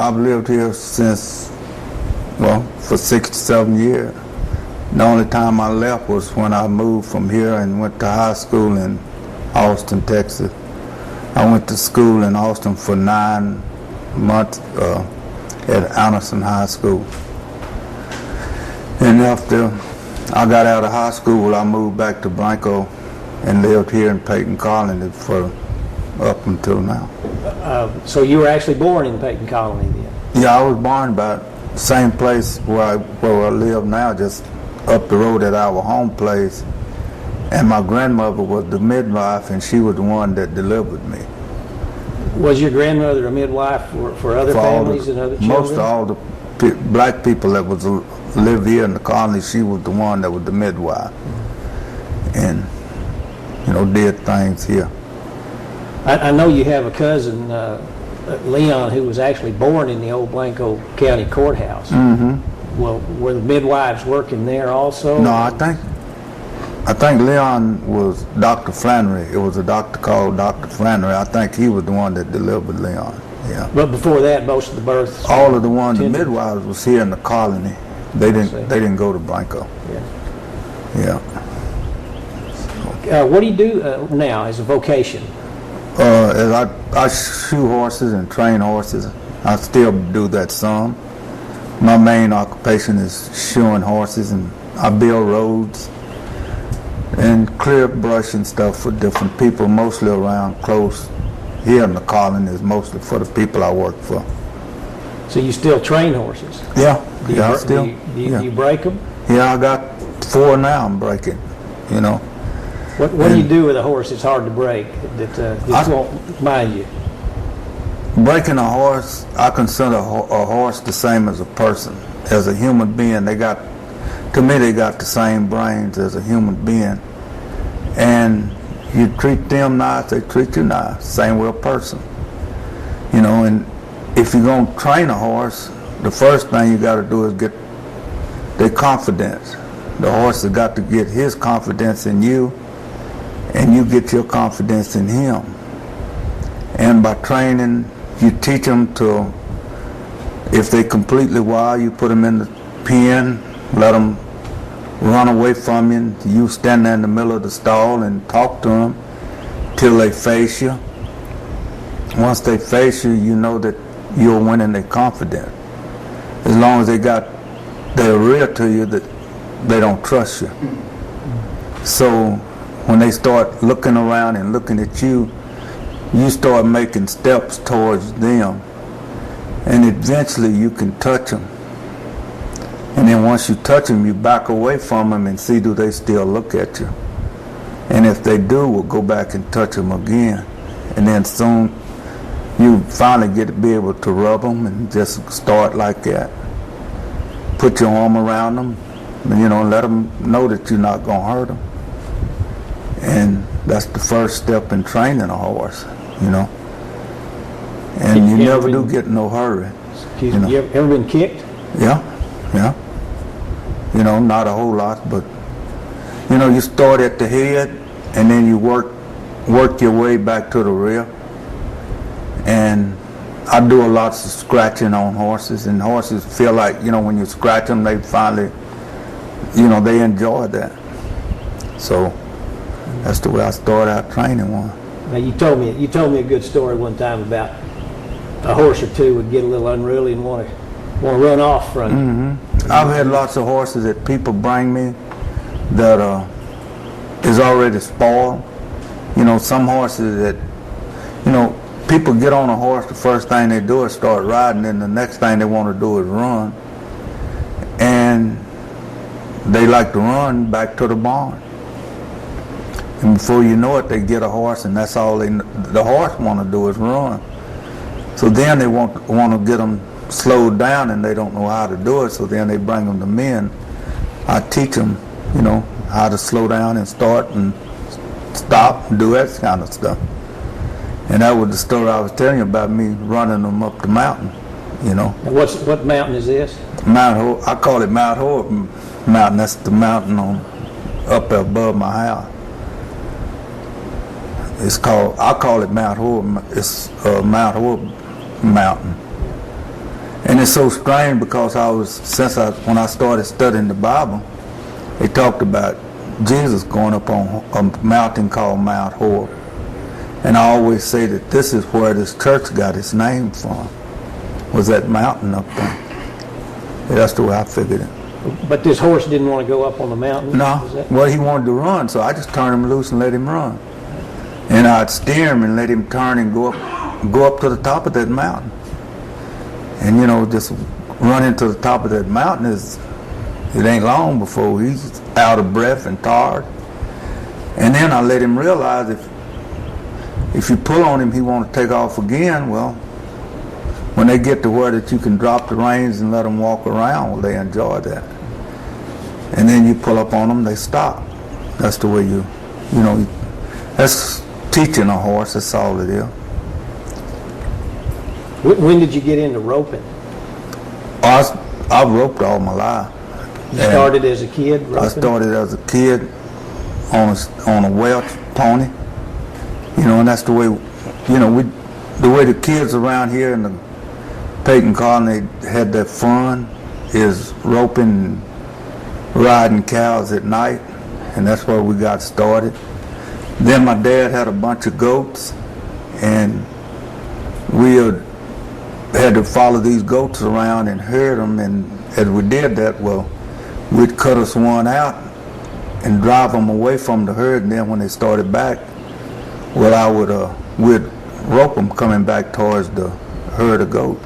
I've lived here since, well, for 67 years. The only time I left was when I moved from here and went to high school in Austin, Texas. I went to school in Austin for 9 months at Anderson High School. And after I got out of high school, I moved back to Blanco and lived here in Peyton Colony for up until now. So you were actually born in Peyton Colony then? Yeah, I was born about the same place where I live now, just up the road at our home place. And my grandmother was the midwife, and she was the one that delivered me. Was your grandmother a midwife for other families and other children? Most of all the black people that live here in the colony, she was the one that was the midwife. And, did things here. I know you have a cousin, Leon, who was actually born in the old Blanco County Courthouse. Mm-hmm. Well, were the midwives working there also? No, I think Leon was Dr. Flannery. It was a doctor called Dr. Flannery. I think he was the one that delivered Leon. Yeah. But before that, most of the births. All of the midwives was here in the colony. They didn't go to Blanco. Yeah. What do you do now as a vocation? As I shoe horses and train horses. I still do that some. My main occupation is shoeing horses, and I build roads and clear brush and stuff for different people, mostly around close here in the colony. Is mostly for the people I work for. So you still train horses? Yeah. Do you break them? Yeah, I got 4 now I'm breaking, What do you do with a horse that's hard to break, that won't mind you? Breaking a horse, I consider a horse the same as a person. As a human being, they got the same brains as a human being. And you treat them nice, they treat you nice. Same with a person. And if you're going to train a horse, the first thing you got to do is get their confidence. The horse has got to get his confidence in you, and you get your confidence in him. And by training, you teach them to, if they completely wild, you put them in the pen, let them run away from you. You stand there in the middle of the stall and talk to them till they face you. Once they face you, you know that you're winning their confidence. As long as they're real to you, that they don't trust you. So when they start looking around and looking at you, you start making steps towards them, and eventually you can touch them. And then once you touch them, you back away from them and see do they still look at you. And if they do, we'll go back and touch them again. And then soon you finally be able to rub them and just start like that. Put your arm around them, and let them know that you're not going to hurt them. And that's the first step in training a horse, And you never do get in no hurry. You ever been kicked? Yeah. Not a whole lot, but, you start at the head, and then you work your way back to the rear. And I do a lot of scratching on horses, and horses feel like, when you scratch them, they finally, they enjoy that. So that's the way I started out training one. Now you told me a good story one time about a horse or two would get a little unruly and want to run off from you. Mm-hmm. I've had lots of horses that people bring me that is already spoiled. Some horses that, people get on a horse, the first thing they do is start riding, and the next thing they want to do is run. And they like to run back to the barn. And before you know it, they get a horse, and that's all the horse want to do is run. So then they want to get them slowed down, and they don't know how to do it, so then they bring them to me, and I teach them, how to slow down and start and stop and do that kind of stuff. And that was the story I was telling you about me running them up the mountain, And what mountain is this? I call it Mount Horeb Mountain. That's the mountain up above my house. I call it Mount Horeb. It's Mount Horeb Mountain. it's so strange because when I started studying the Bible, they talked about Jesus going up on a mountain called Mount Horeb. And I always say that this is where this church got its name from, was that mountain up there. Yeah, that's the way I figured it. But this horse didn't want to go up on the mountain? No, well, he wanted to run, so I just turned him loose and let him run. And I'd steer him and let him turn and go up to the top of that mountain. And just running to the top of that mountain it ain't long before he's out of breath and tired. And then I let him realize if you pull on him, he want to take off again. Well, when they get to where that you can drop the reins and let them walk around, well, they enjoy that. And then you pull up on them, they stop. That's the way that's teaching a horse. That's all it is. When did you get into roping? I've roped all my life. You started as a kid roping? I started as a kid on a Welch pony. And that's the way, the way the kids around here in the Peyton colony had their fun is roping, riding cows at night, and that's where we got started. Then my dad had a bunch of goats, and we had to follow these goats around and herd them, and as we did that, well, we'd cut us one out and drive them away from the herd, and then when they started back, well, we'd rope them coming back towards the herd of goat.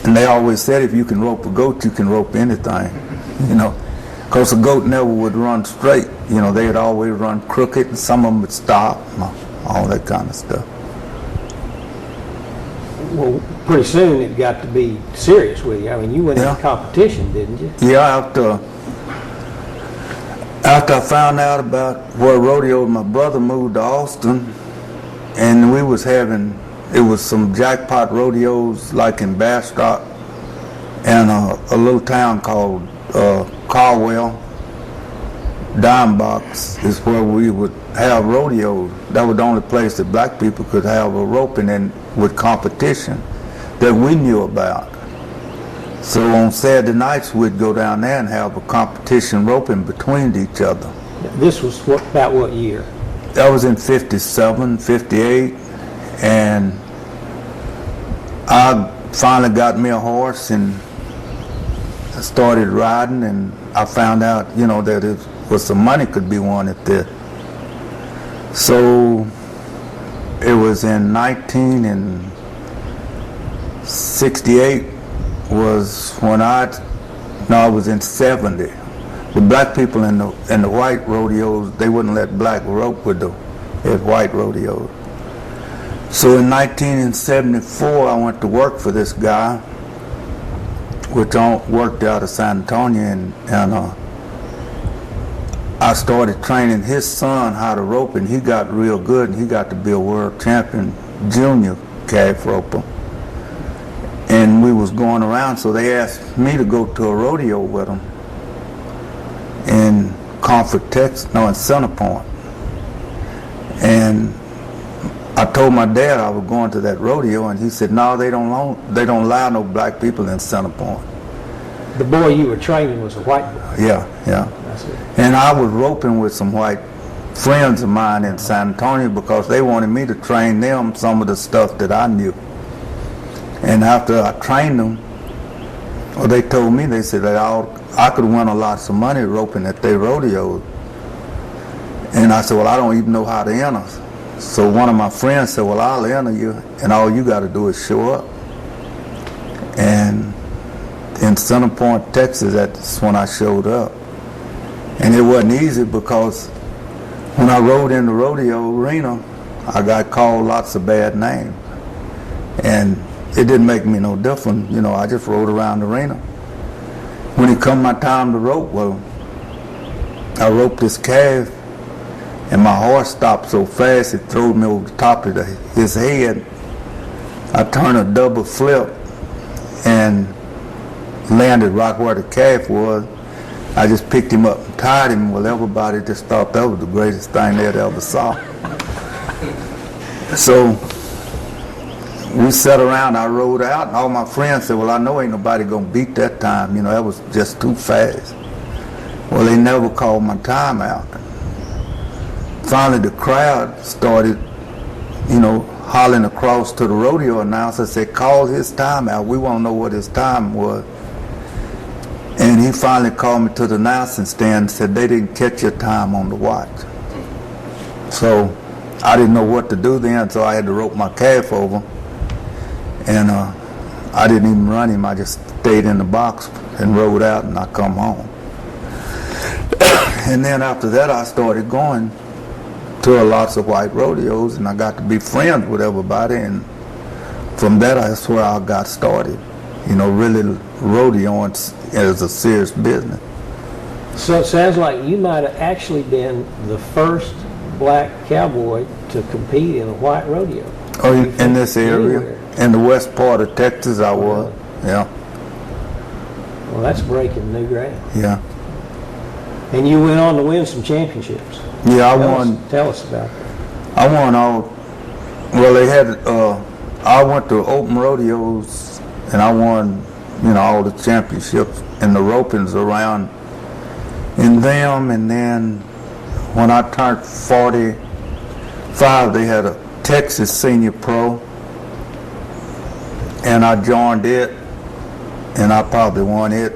And they always said if you can rope a goat, you can rope anything, because a goat never would run straight. They'd always run crooked, and some of them would stop, all that kind of stuff. Well, pretty soon it got to be serious with you. I mean, you went into competition, didn't you? Yeah, after I found out about where rodeo, my brother moved to Austin, and it was some jackpot rodeos like in Bastrop, and a little town called Caldwell. Dime Box is where we would have rodeos. That was the only place that black people could have a roping and with competition that we knew about. So on Saturday nights we'd go down there and have a competition roping between each other. This was about what year? That was in 57, 58, and I finally got me a horse and I started riding, and I found out, that it was some money could be won at this. So it was in 1968 was when it was in 70. The black people in the white rodeos, they wouldn't let black rope with the white rodeos. So in 1974, I went to work for this guy, which worked out of San Antonio, and I started training his son how to rope, and he got real good, and he got to be a world champion junior calf roper. And we was going around, so they asked me to go to a rodeo with them in Comfort, Texas, in Center Point. And I told my dad I was going to that rodeo, and he said, no, they don't allow no black people in Center Point. The boy you were training was a white boy? Yeah. And I was roping with some white friends of mine in San Antonio because they wanted me to train them some of the stuff that I knew. And after I trained them, they told me, they said that I could win a lot of money roping at their rodeos. And I said, well, I don't even know how to enter. So one of my friends said, well, I'll enter you, and all you got to do is show up. And in Center Point, Texas, that's when I showed up. And it wasn't easy because when I rode in the rodeo arena, I got called lots of bad names. And it didn't make me no different. I just rode around the arena. When it come my time to rope, well, I roped this calf, and my horse stopped so fast it threw me over the top of his head. I turned a double flip and landed right where the calf was. I just picked him up and tied him. Well, everybody just thought that was the greatest thing they'd ever saw. So we sat around, I rode out, and all my friends said, well, I know ain't nobody going to beat that time. You know, that was just too fast. Well, they never called my time out. Finally, the crowd started, hollering across to the rodeo announcer, said, call his time out. We want to know what his time was. And he finally called me to the announcing stand and said, they didn't catch your time on the watch. So I didn't know what to do then, so I had to rope my calf over. And I didn't even run him. I just stayed in the box and rode out, and I come home. And then after that, I started going to lots of white rodeos, and I got to be friends with everybody. And from that, that's where I got started. Really rodeoing is a serious business. So it sounds like you might have actually been the first black cowboy to compete in a white rodeo. Oh, in this area? Anywhere. In the west part of Texas, I was. Yeah. Well, that's breaking new ground. Yeah. And you went on to win some championships. Yeah, I won. Tell us about that. I won all. Well, they had. I went to open rodeos, and I won. All the championships and the ropings around in them. And then when I turned 45, they had a Texas Senior Pro, and I joined it, and I probably won it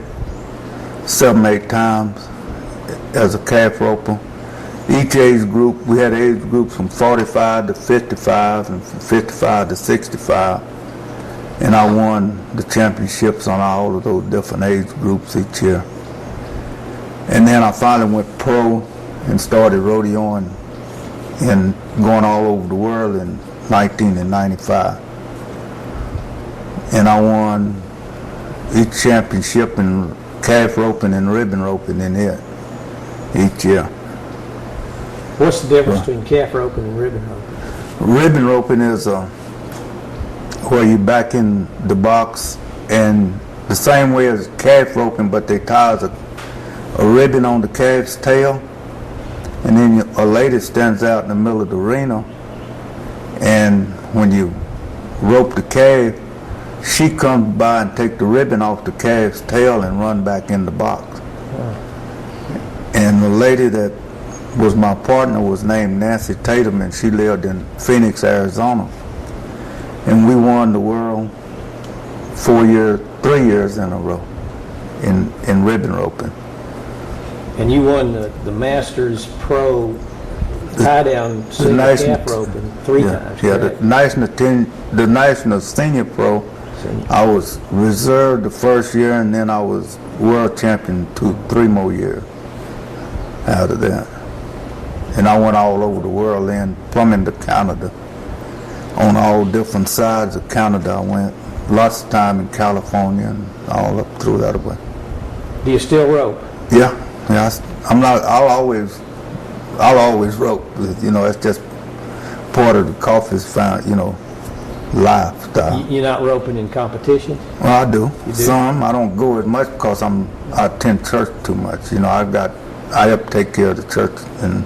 7-8 times as a calf roper. Each age group, we had age groups from 45 to 55 and from 55 to 65. And I won the championships on all of those different age groups each year. And then I finally went pro and started rodeoing and going all over the world in 1995. And I won each championship in calf roping and ribbon roping in it each year. What's the difference between calf roping and ribbon roping? Ribbon roping is where you back in the box, and the same way as calf roping, but they tie a ribbon on the calf's tail, and then a lady stands out in the middle of the arena, and when you rope the calf, she comes by and take the ribbon off the calf's tail and run back in the box. And the lady that was my partner was named Nancy Tatum, and she lived in Phoenix, Arizona. And we won the world 3 years in a row in ribbon roping. And you won the Masters Pro tie-down senior calf roping 3 times. Yeah, the National Senior Pro, I was reserved the first year, and then I was world champion 3 more years out of that. And I went all over the world then, plumbing to Canada. On all different sides of Canada, I went lots of time in California and all up through that way. Do you still rope? Yeah. I'm not. I'll always rope. It's just part of the coffee's lifestyle. You're not roping in competition? Well, I do. You do? Some. I don't go as much because I attend church too much. I have to take care of the church, and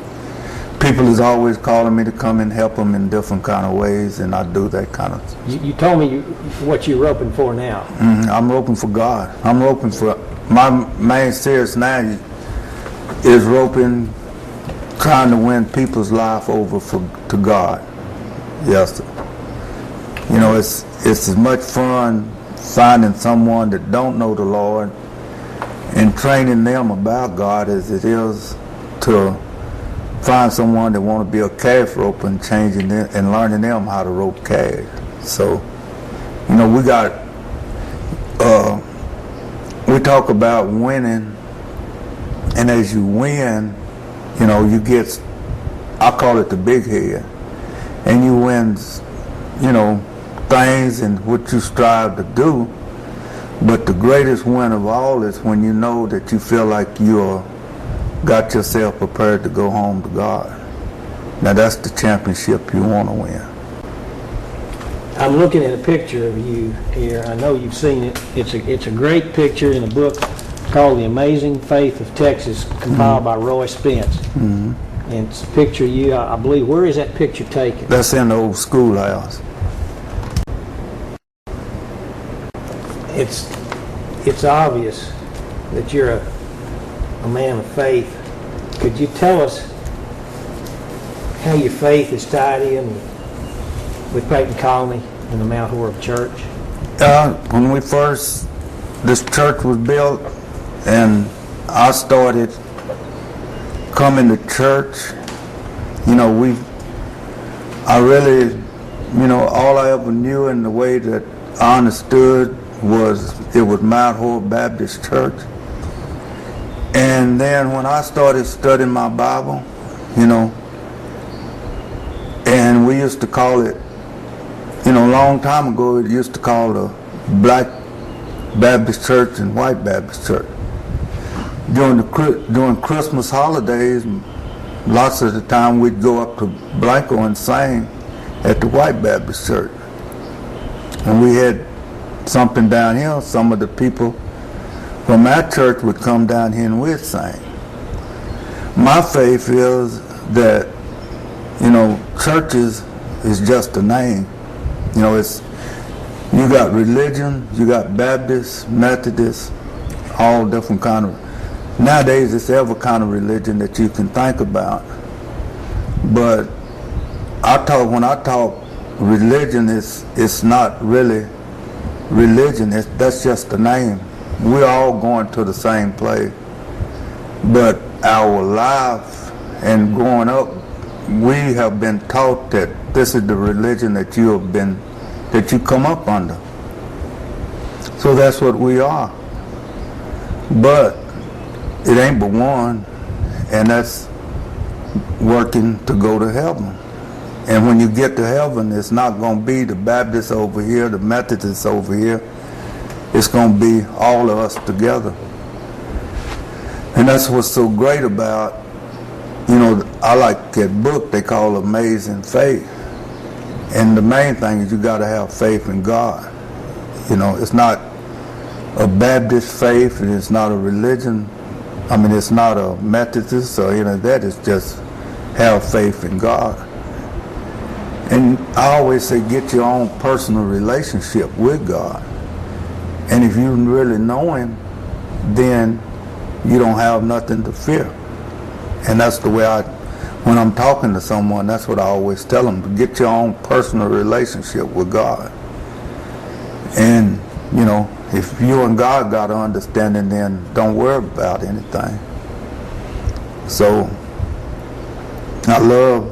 people is always calling me to come and help them in different kind of ways, and I do that kind of. You told me what you're roping for now. I'm roping for God. I'm roping for my main serious now is roping, trying to win people's life over to God. Yes, sir. It's as much fun finding someone that don't know the Lord and training them about God as it is to find someone that want to be a calf roper and changing them and learning them how to rope calves. So, we got, we talk about winning, and as you win, you get, I call it the big head, and you win, things and what you strive to do. But the greatest win of all is when you know that you feel like you're got yourself prepared to go home to God. Now that's the championship you want to win. I'm looking at a picture of you here. I know you've seen it. It's a great picture in a book called The Amazing Faith of Texas, compiled by Roy Spence. And it's a picture of you, I believe. Where is that picture taken? That's in the old schoolhouse. it's obvious that you're a man of faith. Could you tell us how your faith is tied in with Peyton Colony and the Mount Horeb Church? When this church was built, and I started coming to church, I really, all I ever knew in the way that I understood it was Mount Horeb Baptist Church. And then when I started studying my Bible, and we used to call it, a long time ago, it used to call the Black Baptist Church and White Baptist Church. During Christmas holidays, lots of the time we'd go up to Blanco and sing at the White Baptist Church. And we had something down here, some of the people from our church would come down here and we'd sing. My faith is that, churches is just a name. You got religion, you got Baptists, Methodists, all different kind of. Nowadays, it's every kind of religion that you can think about. But when I talk religion, it's not really religion. That's just a name. We're all going to the same place. But our life and growing up, we have been taught that this is the religion that you come up under. So that's what we are. But it ain't but one, and that's working to go to heaven. And when you get to heaven, it's not going to be the Baptists over here, the Methodists over here. It's going to be all of us together. And that's what's so great about, I like that book they call Amazing Faith. And the main thing is you got to have faith in God. It's not a Baptist faith, and it's not a religion. It's not a Methodist or any of that. It's just have faith in God. And I always say get your own personal relationship with God. And if you really know Him, then you don't have nothing to fear. And that's the way when I'm talking to someone, that's what I always tell them, to get your own personal relationship with God. And, if you and God got an understanding, then don't worry about anything. So, I love,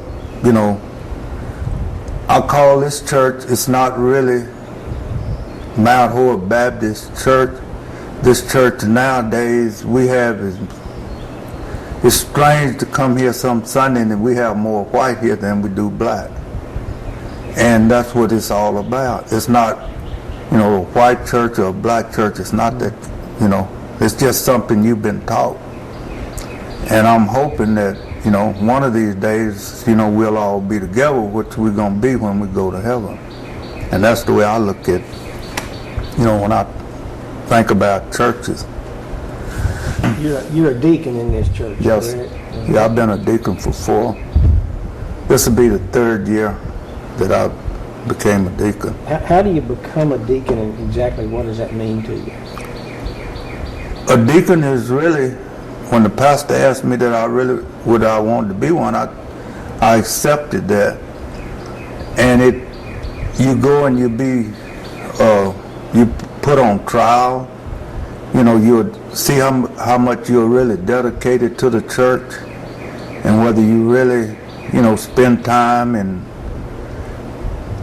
I call this church, it's not really Mount Horeb Baptist Church. This church nowadays we have it's strange to come here some Sunday and we have more white here than we do black. And that's what it's all about. It's not, a white church or a black church. It's not that, it's just something you've been taught. And I'm hoping that, one of these days, we'll all be together, which we're going to be when we go to heaven. And that's the way I look at, when I think about churches. You're a deacon in this church. Yes. Correct? Yeah, I've been a deacon for 4. This will be the 3rd year that I became a deacon. How do you become a deacon, and exactly what does that mean to you? A deacon is really, when the pastor asked me that would I wanted to be one, I accepted that. And you go and you put on trial. You'll see how much you're really dedicated to the church, and whether you really, spend time and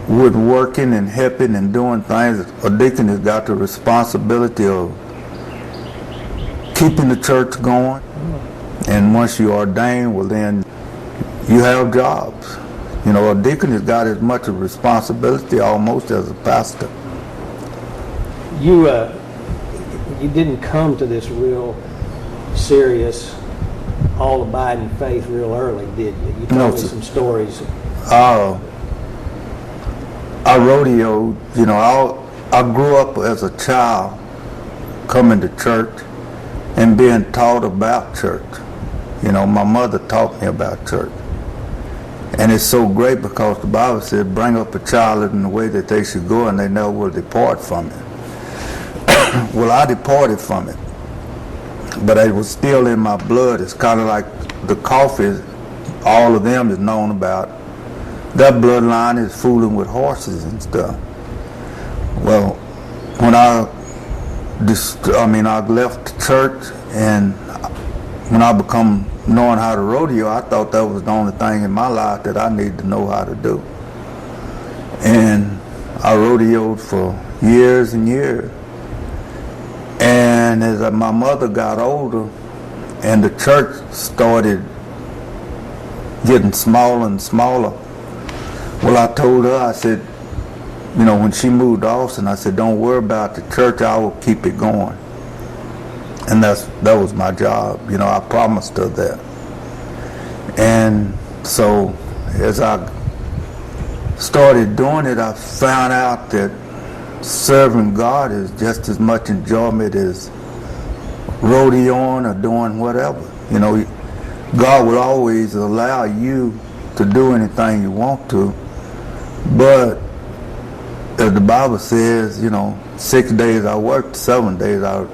with working and helping and doing things. A deacon has got the responsibility of keeping the church going. And once you ordain, well then you have jobs. A deacon has got as much a responsibility almost as a pastor. You didn't come to this real serious, all-abiding faith real early, did you? You told me some stories. I rodeoed, I grew up as a child coming to church and being taught about church. My mother taught me about church. And it's so great because the Bible said, bring up a child in the way that they should go and they never will depart from it. well, I departed from it, but it was still in my blood. It's kind of like the coffee, all of them is known about. That bloodline is fooling with horses and stuff. Well, when I left the church, and when I become knowing how to rodeo, I thought that was the only thing in my life that I needed to know how to do. And I rodeoed for years and years. And as my mother got older and the church started getting smaller and smaller, well, I told her, I said, when she moved to Austin, I said, don't worry about the church, I will keep it going. And that was my job. I promised her that. And so as I started doing it, I found out that serving God is just as much enjoyment as rodeoing or doing whatever. God will always allow you to do anything you want to, but as the Bible says, 6 days I work, 7 days I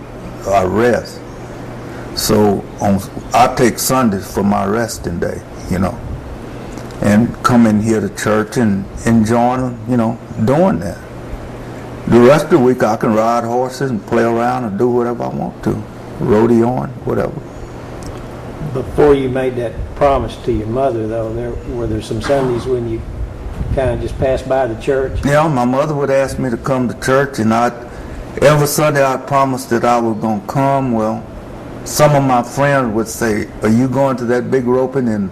rest. So I take Sundays for my resting day, and come in here to church and enjoying, doing that. The rest of the week I can ride horses and play around and do whatever I want to, rodeoing, whatever. Before you made that promise to your mother, though, were there some Sundays when you kind of just passed by the church? Yeah, my mother would ask me to come to church, and every Sunday I promised that I was going to come. Well, some of my friends would say, are you going to that big roping in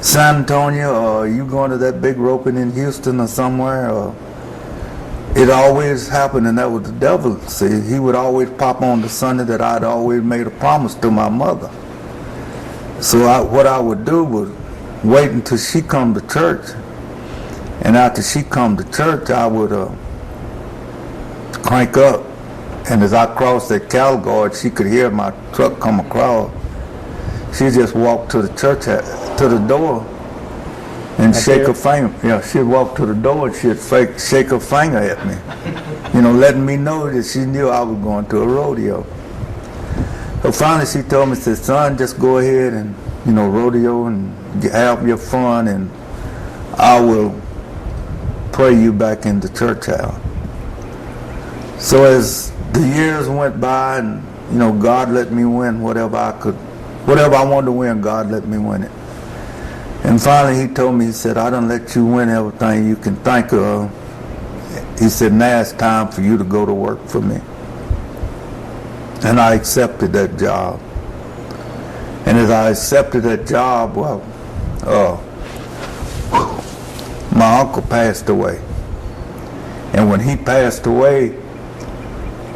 San Antonio, or are you going to that big roping in Houston or somewhere? Or it always happened, and that was the devil. See, he would always pop on the Sunday that I'd always made a promise to my mother. So what I would do was wait until she come to church, and after she come to church, I would crank up, and as I crossed that cattle guard, she could hear my truck come across. She just walked to the church, to the door, and shake her finger. Yeah, she'd walk to the door and she'd shake her finger at me, letting me know that she knew I was going to a rodeo. So finally she told me, said, son, just go ahead and, rodeo and have your fun, and I will pray you back in the church house. So as the years went by, and, God let me win whatever I wanted to win, God let me win it. And finally he told me, he said, I done let you win everything you can think of. He said, now it's time for you to go to work for me. And I accepted that job. And as I accepted that job, my uncle passed away. And when he passed away,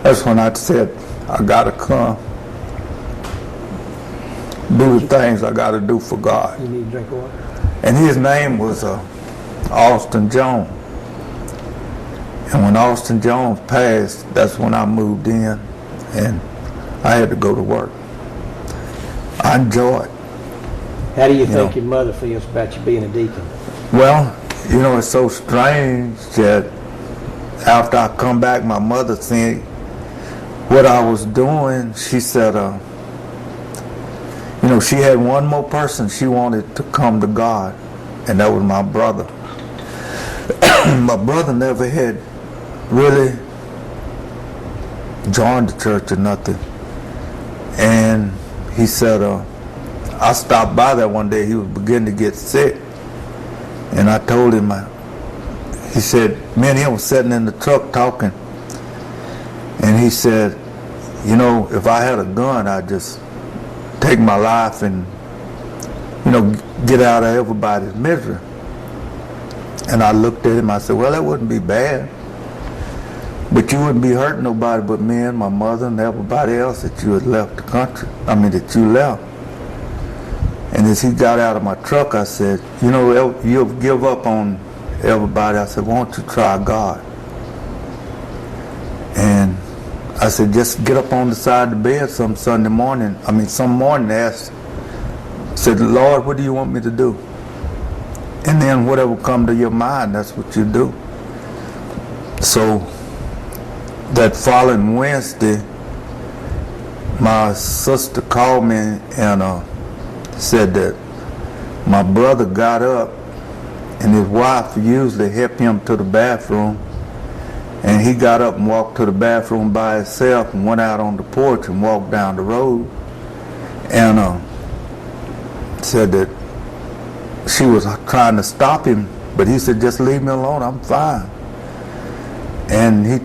that's when I said, I gotta come. Do the things I gotta do for God. You need a drink of water? And his name was Austin Jones. And when Austin Jones passed, that's when I moved in, and I had to go to work. I enjoyed. How do you think your mother feels about you being a deacon? Well, it's so strange that after I come back, my mother seen what I was doing. She said, she had one more person she wanted to come to God, and that was my brother. My brother never had really joined the church or nothing. And he said, I stopped by there one day, he was beginning to get sick. And I told him, he said, me and him was sitting in the truck talking. And he said, if I had a gun, I'd just take my life and, get out of everybody's misery. And I looked at him, I said, well, that wouldn't be bad. But you wouldn't be hurting nobody but me and my mother and everybody else that you had left the country. That you left. And as he got out of my truck, I said, you'll give up on everybody. I said, why don't you try God? And I said, just get up on the side of the bed some morning, ask, said, Lord, what do you want me to do? And then whatever come to your mind, that's what you do. So that following Wednesday, my sister called me and said that my brother got up and his wife usually helped him to the bathroom, and he got up and walked to the bathroom by himself and went out on the porch and walked down the road and said that she was trying to stop him, but he said, just leave me alone, I'm fine. And he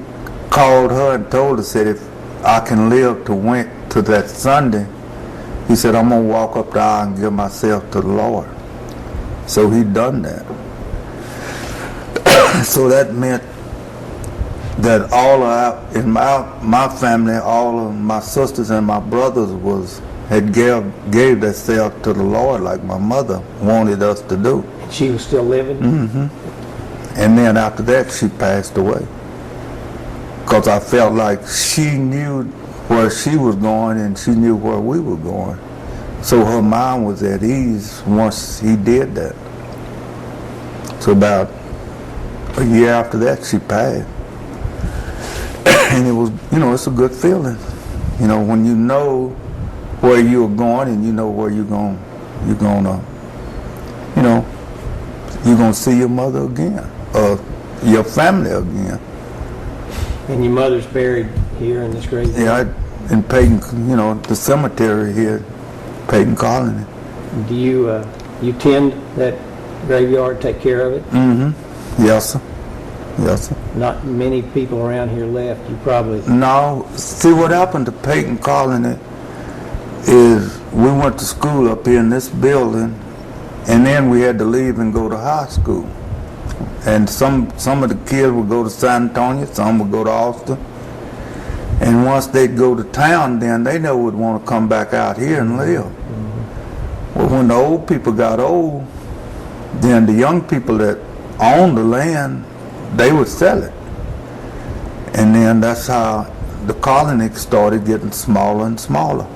called her and told her, said, if I can live to that Sunday, he said, I'm going to walk up the aisle and give myself to the Lord. So he done that. So that meant that all of in my family, all of my sisters and my brothers had gave themselves to the Lord like my mother wanted us to do. She was still living? Mm-hmm. And then after that, she passed away. Because I felt like she knew where she was going and she knew where we were going. So her mind was at ease once he did that. So about a year after that, she passed. And it was, it's a good feeling. When you know where you're going and you know where you're gonna see your mother again, or your family again. And your mother's buried here in this graveyard? Yeah, in Peyton, the cemetery here, Peyton Colony. Do you tend that graveyard, take care of it? Mm-hmm. Yes, sir. Yes, sir. Not many people around here left. You probably... No. See, what happened to Peyton Colony is we went to school up here in this building, and then we had to leave and go to high school. And some of the kids would go to San Antonio, some would go to Austin. And once they'd go to town, then they never would want to come back out here and live. Mm-hmm. Well, when the old people got old, then the young people that owned the land, they would sell it. And then that's how the colony started getting smaller and smaller,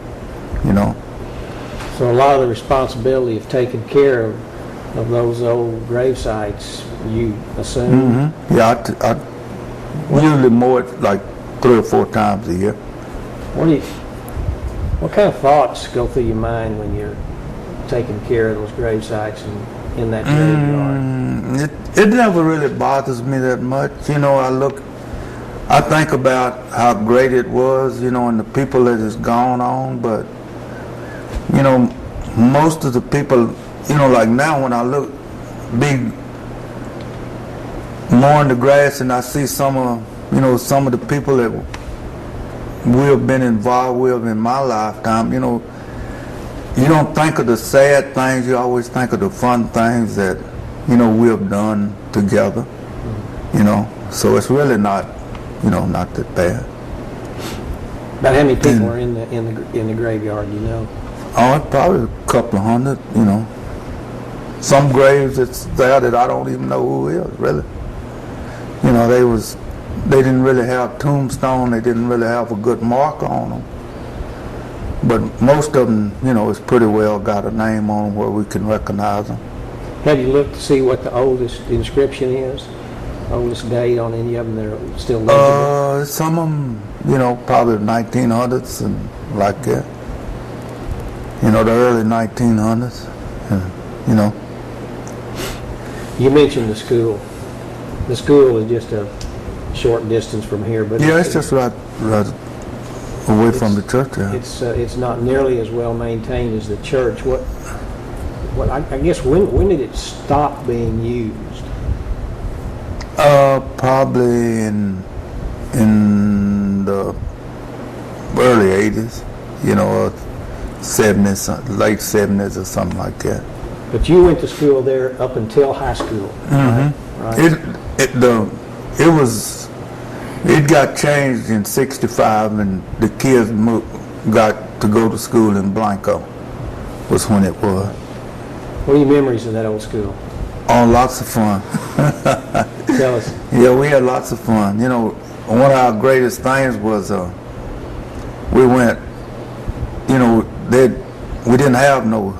So a lot of the responsibility of taking care of those old grave sites, you assume? Mm-hmm. Yeah, I usually mow it like 3 or 4 times a year. What kind of thoughts go through your mind when you're taking care of those grave sites and in that graveyard? It never really bothers me that much. I think about how great it was, and the people that has gone on, but, most of the people, like now when I look mowing the grass and I see some of the people that we have been involved with in my lifetime, you don't think of the sad things, you always think of the fun things that, we have done together, so it's really not, not that bad. About how many people are in the graveyard, Oh, probably a couple of hundred, Some graves that's there that I don't even know who is, really. They didn't really have tombstone, they didn't really have a good marker on them. But most of them, it's pretty well got a name on them where we can recognize them. Have you looked to see what the oldest inscription is? Oldest date on any of them that are still legible? Some of them, probably the 1900s and like that. The early 1900s, You mentioned the school. The school is just a short distance from here, but yeah, it's just right away from the church. Yeah. It's not nearly as well maintained as the church. I guess when did it stop being used? Probably in the early 80s, 70s, late 70s or something like that. But you went to school there up until high school, mm-hmm. right? It got changed in '65, and the kids got to go to school in Blanco. Was when it was. What are your memories of that old school? Oh, lots of fun. Tell us. Yeah, we had lots of fun. One of our greatest things was we went. We didn't have no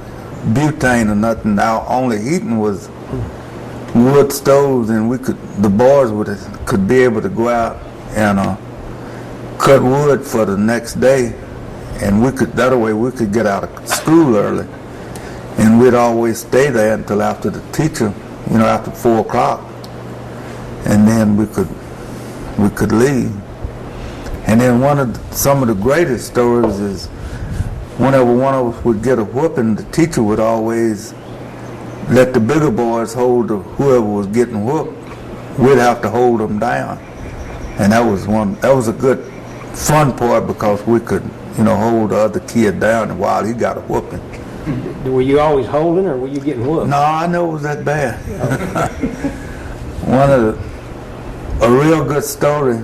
butane or nothing. Our only heating was wood stoves, and the boys could be able to go out and cut wood for the next day, and that way we could get out of school early. And we'd always stay there until after the teacher, after 4 o'clock. And then we could leave. And then some of the greatest stories is whenever one of us would get a whooping, the teacher would always let the bigger boys hold whoever was getting whooped. We'd have to hold them down. And that was a good fun part because we could, hold the other kid down while he got a whooping. Were you always holding, or were you getting whooped? No, I know it was that bad. A real good story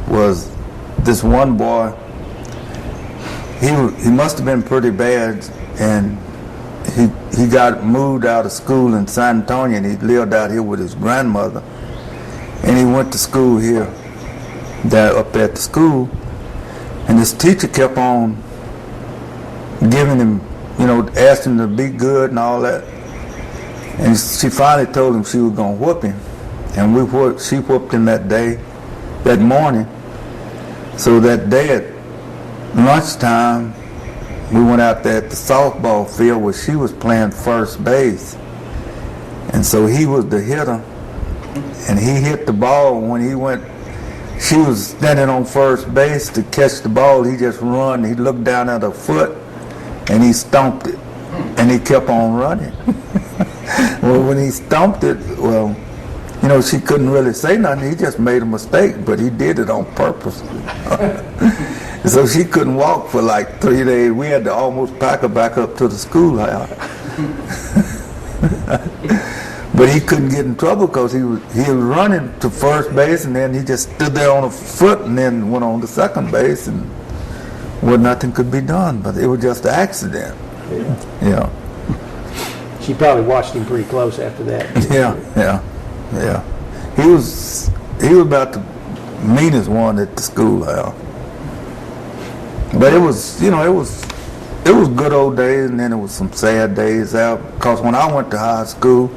was this one boy. He must have been pretty bad, and he got moved out of school in San Antonio, and he lived out here with his grandmother. And he went to school here, up at the school, and this teacher kept on giving him, asking him to be good and all that. And she finally told him she was going to whoop him. And she whooped him that morning. So that day at lunchtime, we went out there at the softball field where she was playing first base. And so he was the hitter. And he hit the ball. When she was standing on first base to catch the ball. He just run. He looked down at her foot, and he stomped it. And he kept on running. Well, when he stomped it, she couldn't really say nothing. He just made a mistake, but he did it on purpose. So she couldn't walk for like 3 days. We had to almost pack her back up to the schoolhouse. But he couldn't get in trouble because he was running to first base, and then he just stood there on a foot and then went on to second base, and nothing could be done. But it was just an accident. Yeah. She probably watched him pretty close after that. Yeah. He was about the meanest one at the schoolhouse. But it was good old days, and then it was some sad days out. Because when I went to high school,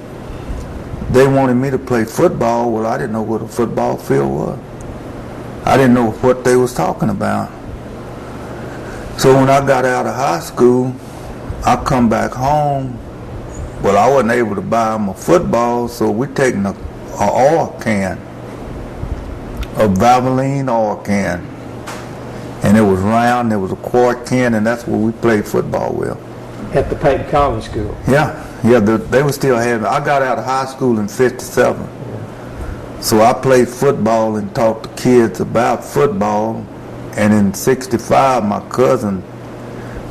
they wanted me to play football. Well, I didn't know what a football field was. I didn't know what they was talking about. So when I got out of high school, I come back home. Well, I wasn't able to buy them a football, so we taking a oil can, a Valvoline oil can. And it was round, there was a quart can, and that's what we played football with. At the Peyton College School? Yeah, they were still having it. I got out of high school in '57. Yeah. So I played football and taught the kids about football. And in '65, my cousin,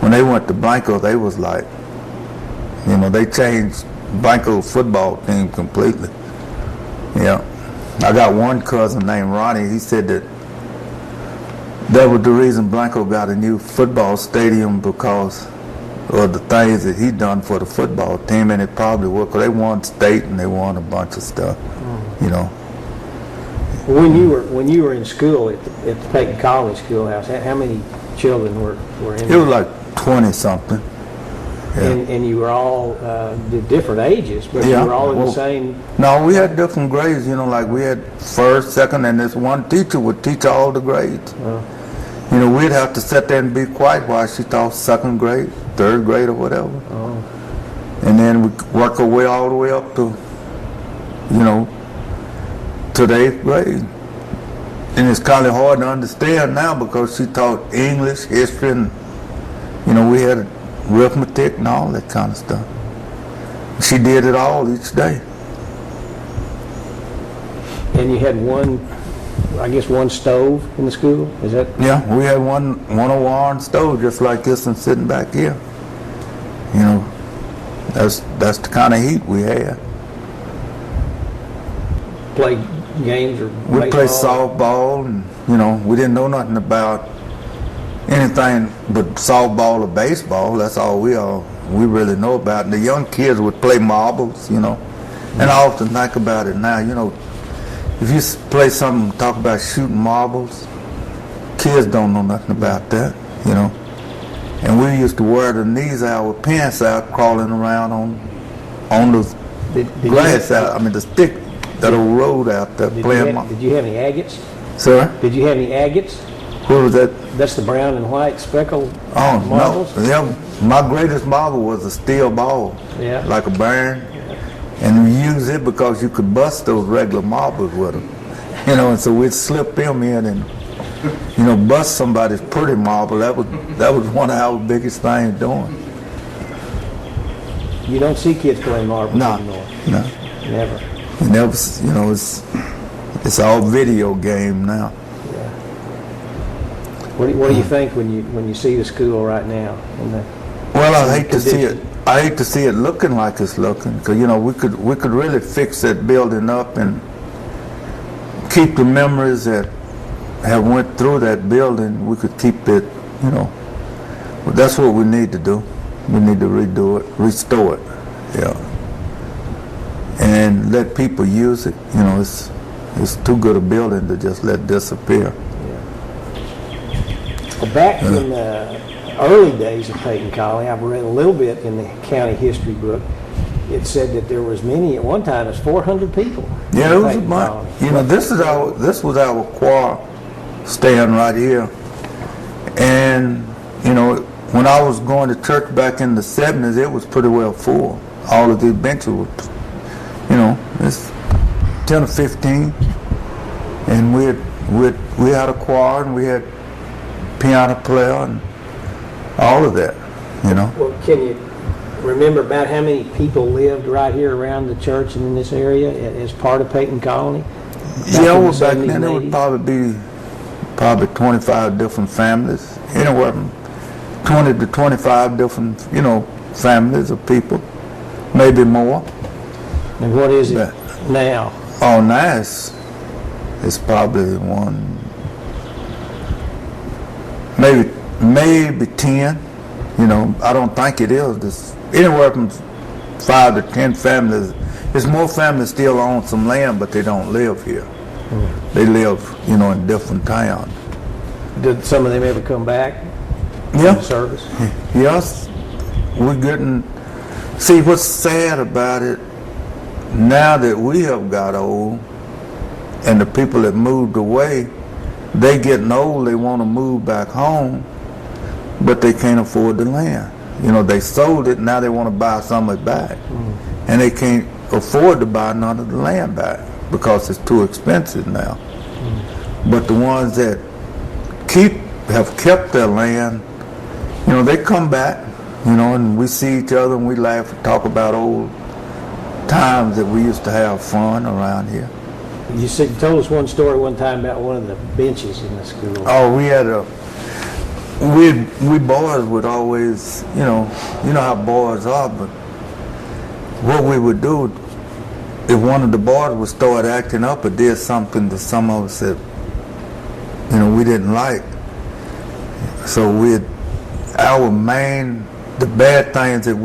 when they went to Blanco, they was like, they changed Blanco's football team completely. Yeah. I got one cousin named Ronnie. He said that was the reason Blanco got a new football stadium because of the things that he done for the football team, and it probably was because they won state and they won a bunch of stuff, When you were in school at the Peyton College Schoolhouse, how many children were in there? It was like 20-something. Yeah. And you were all different ages, but you were all in the same... No, we had different grades, like we had first, second, and this one teacher would teach all the grades. We'd have to sit there and be quiet while she taught second grade, third grade, or whatever. And then we'd work our way all the way up to, to the 8th grade. And it's kind of hard to understand now because she taught English, history, and, we had arithmetic and all that kind of stuff. She did it all each day. And you had one stove in the school? Is that? Yeah, we had one Warren stove just like this and sitting back here. That's the kind of heat we had. Play games or we played softball, and we didn't know nothing about anything but softball or baseball. That's all we really know about. And the young kids would play marbles, And I often think about it now, if you play something, talk about shooting marbles, kids don't know nothing about that, And we used to wear the knees out with pants out, crawling around on the grass the stick, that old road out there playing marbles. Did you have any agates? Sir? Did you have any agates? What was that? That's the brown and white speckled Oh, marbles? no. Yeah, my greatest marble was a steel ball, Yeah. like a burn. And we used it because you could bust those regular marbles with them. You know, and so we'd slip them in and, you know, bust somebody's pretty marble. That was one of our biggest things doing. You don't see kids playing marbles No, anymore. no. Never. And that was, you know, it's all video game now. Yeah. What do you think when you see the school right now? Well, I hate to see it. I hate to see it looking like it's looking, because you know we could really fix that building up and keep the memories that have went through that building. We could keep it, you know. But that's what we need to do. We need to redo it, restore it, yeah, and let people use it. You know, it's too good a building to just let disappear. Well, back in the early days of Peyton Colley, I've read a little bit in the county history book. It said that there was many at one time. It was 400 people. Yeah, it was Peyton about. Colley. You know, this was our choir stand right here, and you know, when I was going to church back in the 70s, it was pretty well full. All of these benches were, you know, it's 10 or 15, and we had a choir and we had piano player and all of that, you know. Well, can you remember about how many people lived right here around the church and in this area as part of Peyton Colony? Yeah, well, back then it would probably 25 different families, anywhere from 20 to 25 different, you know, families of people, maybe more. And what is it now? Oh, now it's probably maybe 10. You know, I don't think it is. It's anywhere from 5 to 10 families. There's more families still own some land, but they don't live here. They live, you know, in different towns. Did some of them ever come back? Yeah. From service? Yes. We're getting. See, what's sad about it, now that we have got old, and the people that moved away, they getting old, they want to move back home, but they can't afford the land. You know, they sold it, now they want to buy some of it back. And they can't afford to buy none of the land back because it's too expensive now. But the ones that have kept their land, you know, they come back, you know, and we see each other and we laugh and talk about old times that we used to have fun around here. You told us one story one time about one of the benches in the school. Oh, we had we boys would always, you know how boys are, but what we would do, if one of the boys would start acting up or did something to some of us that, you know, we didn't like, so the bad things that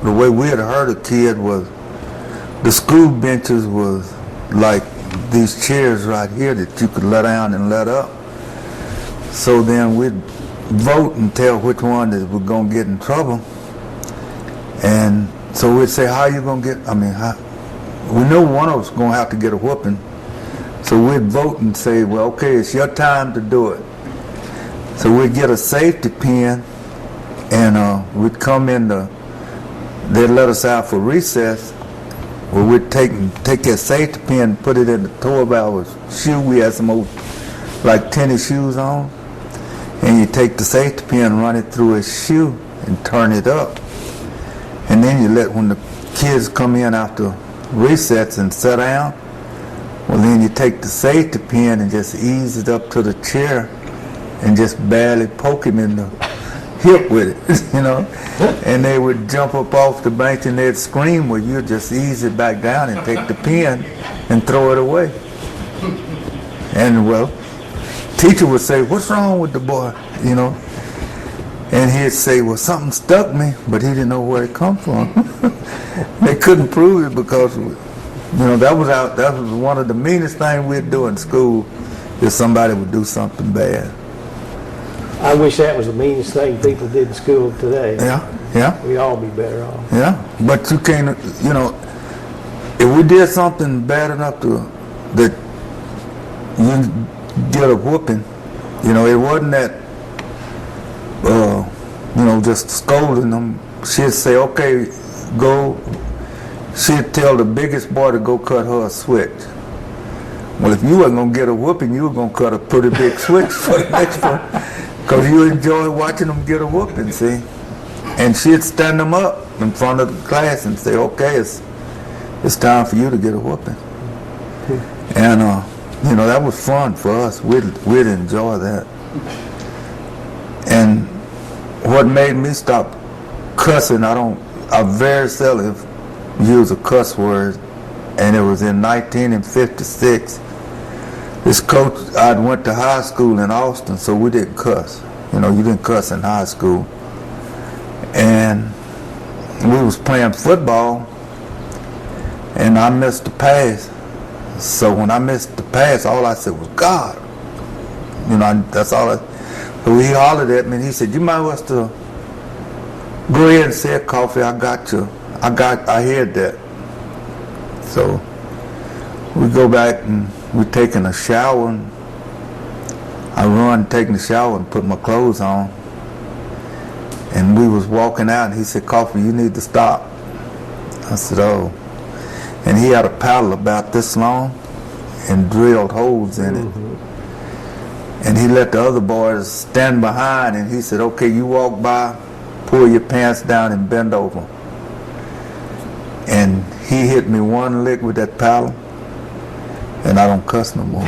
the way we had hurt a kid was, the school benches was like these chairs right here that you could let down and let up. So then we'd vote and tell which one that we're going to get in trouble. And so we'd say, how you going to get, we knew one of us was going to have to get a whooping. So we'd vote and say, well, okay, it's your time to do it. So we'd get a safety pin, and we'd come in they'd let us out for recess. Well, we'd take that safety pin and put it in the toe of our shoe. We had some old, like, tennis shoes on. And you take the safety pin and run it through his shoe and turn it up. And then you when the kids come in after recess and sit down, well, then you take the safety pin and just ease it up to the chair and just barely poke him in the hip with it, you know. And they would jump up off the bench and they'd scream, well, you just ease it back down and take the pin and throw it away. And, well, teacher would say, what's wrong with the boy, you know? And he'd say, well, something stuck me, but he didn't know where it come from. They couldn't prove it because, you know, that was one of the meanest things we'd do in school, if somebody would do something bad. I wish that was the meanest thing people did in school today. Yeah, yeah. We'd all be better off. Yeah, but you can't, you know, if we did something bad enough that you get a whooping, it wasn't that, just scolding them. She'd say, okay, go. She'd tell the biggest boy to go cut her a switch. Well, if you weren't going to get a whooping, you were going to cut a pretty big switch for the next one, because you enjoy watching them get a whooping, see? And she'd stand them up in front of the class and say, okay, it's time for you to get a whooping. And, that was fun for us. We'd enjoy that. And what made me stop cussing, I very seldom use a cuss word, and it was in 1956. This coach, I went to high school in Austin, so we didn't cuss. You didn't cuss in high school. And we was playing football, and I missed the pass. So when I missed the pass, all I said was, God. That's all I. So he hollered at me, and he said, you might as well go ahead and say, Coffee, I got you. I heard that. So we go back, and we're taking a shower, and I run taking a shower and put my clothes on. And we was walking out, and he said, Coffee, you need to stop. I said, oh. And he had a paddle about this long and drilled holes in it. And he let the other boys stand behind, and he said, okay, you walk by, pull your pants down and bend over. And he hit me one lick with that paddle, and I don't cuss no more.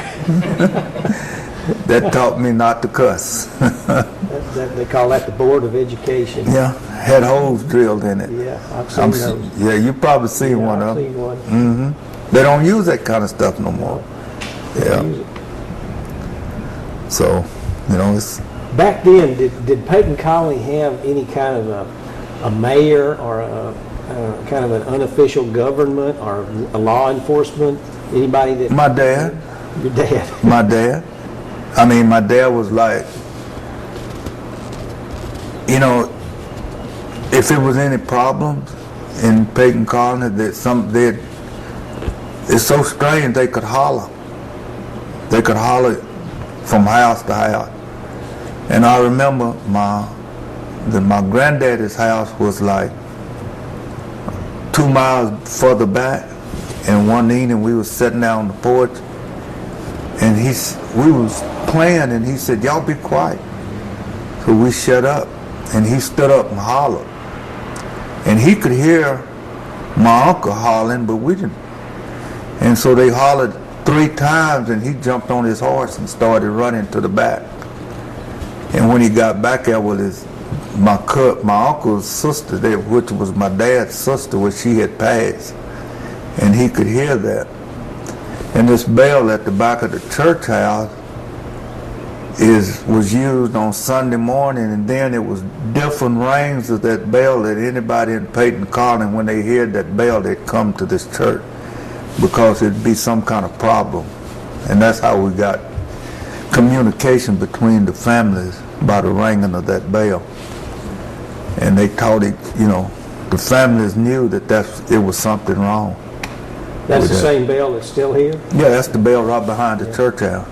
That taught me not to cuss. They call that the Board of Education. Yeah, had holes drilled in it. Yeah, I've seen those. Yeah, you probably seen one I've of them. seen one. Mm-hmm. They don't use that kind of stuff no more. Yeah. So, it's... Back then, did Peyton Colony have any kind of a mayor or a kind of an unofficial government or a law enforcement? Anybody that... My dad. Your dad. My dad. My dad was like, if there was any problems in Peyton Colony, it's so strange they could holler. They could holler from house to house. And I remember my granddaddy's house was like 2 miles further back, and one evening we was sitting down on the porch, and we was playing, and he said, y'all be quiet. So we shut up, and he stood up and hollered. And he could hear my uncle hollering, but we didn't. And so they hollered 3 times, and he jumped on his horse and started running to the back. And when he got back there with my uncle's sister, which was my dad's sister, which she had passed, and he could hear that. And this bell at the back of the church house was used on Sunday morning, and then it was different rings of that bell that anybody in Peyton Colony, when they heard that bell, they'd come to this church because it'd be some kind of problem. And that's how we got communication between the families by the ringing of that bell. And they taught it, the families knew that it was something wrong. That's the same bell that's still here? Yeah, that's the bell right behind the church house.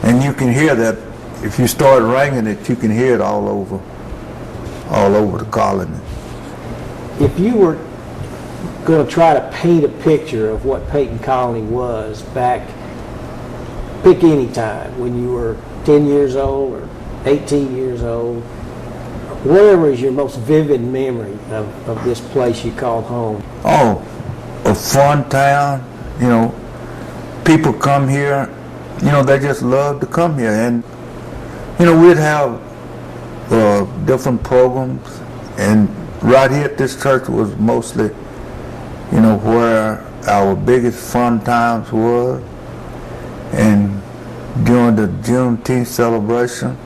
And you can hear that, if you start ringing it, you can hear it all over the colony. If you were going to try to paint a picture of what Peyton Colony was back, pick any time, when you were 10 years old or 18 years old, whatever is your most vivid memory of this place you call home? Oh, a fun town, people come here, they just love to come here. And, we'd have different programs, and right here at this church was mostly, where our biggest fun times were. And during the Juneteenth celebration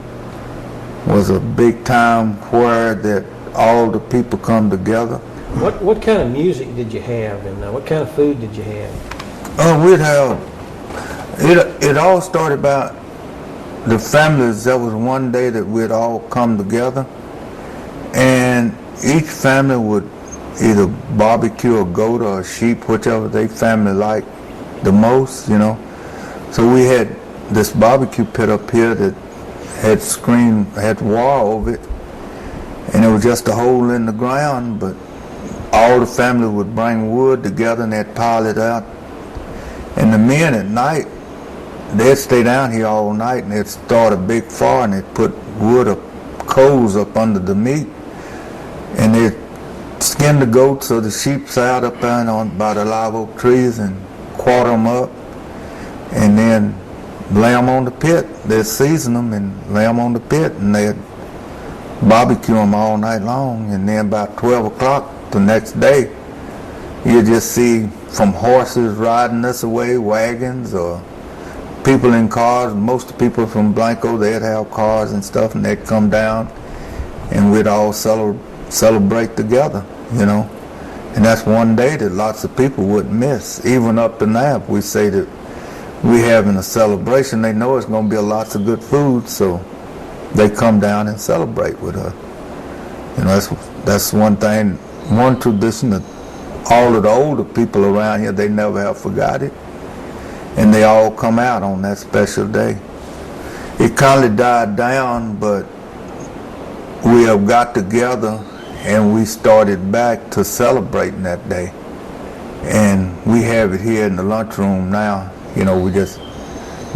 was a big time where that all the people come together. What kind of music did you have, and what kind of food did you have? We'd have, it all started about the families. There was one day that we'd all come together, and each family would either barbecue a goat or a sheep, whichever they family liked the most, So we had this barbecue pit up here that had wall over it, and it was just a hole in the ground, but all the family would bring wood together and they'd pile it out. And the men at night, they'd stay down here all night and they'd start a big fire and they'd put wood up, coals up under the meat, and they'd skin the goats or the sheep out up there on by the live oak trees and quarter them up, and then lay them on the pit. They'd season them and lay them on the pit, and they'd barbecue them all night long. And then about 12 o'clock the next day, you just see from horses riding this away, wagons, or people in cars. Most of the people from Blanco, they'd have cars and stuff, and they'd come down, and we'd all celebrate together, you know. And that's one day that lots of people wouldn't miss. Even up to now, if we say that we having a celebration, they know it's going to be lots of good food, so they come down and celebrate with us. You know, that's one thing, one tradition that all of the older people around here, they never have forgot it, and they all come out on that special day. It kind of died down, but we have got together and we started back to celebrating that day, and we have it here in the lunchroom now. You know, we just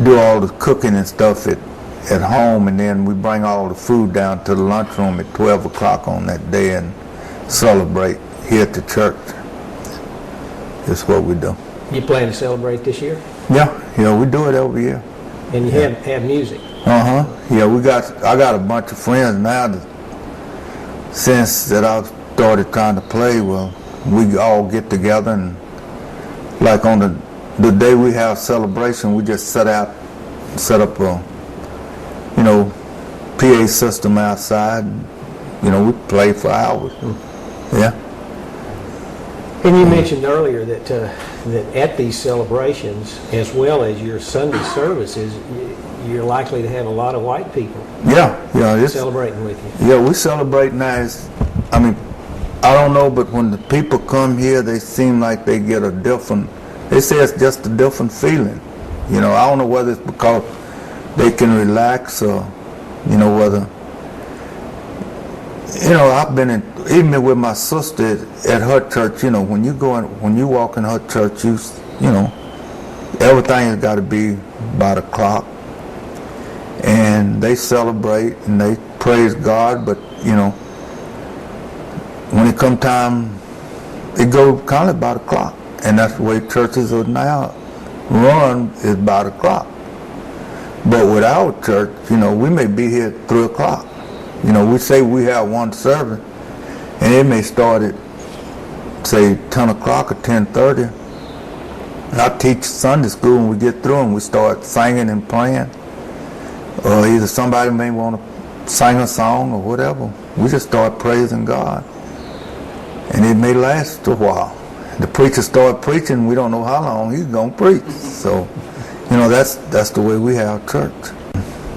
do all the cooking and stuff at home, and then we bring all the food down to the lunchroom at 12 o'clock on that day and celebrate here at the church. That's what we do. You plan to celebrate this year? Yeah, we do it every year. And you have music? Yeah, I got a bunch of friends now that since that I've started trying to play, well, we all get together, and like on the day we have celebration, we just set up a, PA system outside, and, we play for hours. Yeah. And you mentioned earlier that at these celebrations, as well as your Sunday services, you're likely to have a lot of white people celebrating with you. Yeah, we celebrate now. I don't know, but when the people come here, they seem like they get they say it's just a different feeling. I don't know whether it's because they can relax or, whether, I've been even with my sister at her church, when you walk in her church, everything has got to be by the clock. And they celebrate and they praise God, but, when it come time, it goes kind of by the clock. And that's the way churches are now run, is by the clock. But with our church, we may be here at 3 o'clock. We say we have one service, and it may start at, say, 10 o'clock or 10:30. I teach Sunday school, and we get through and we start singing and praying. Or either somebody may want to sing a song or whatever. We just start praising God. And it may last a while. The preacher start preaching, we don't know how long he's going to preach. So, that's the way we have church.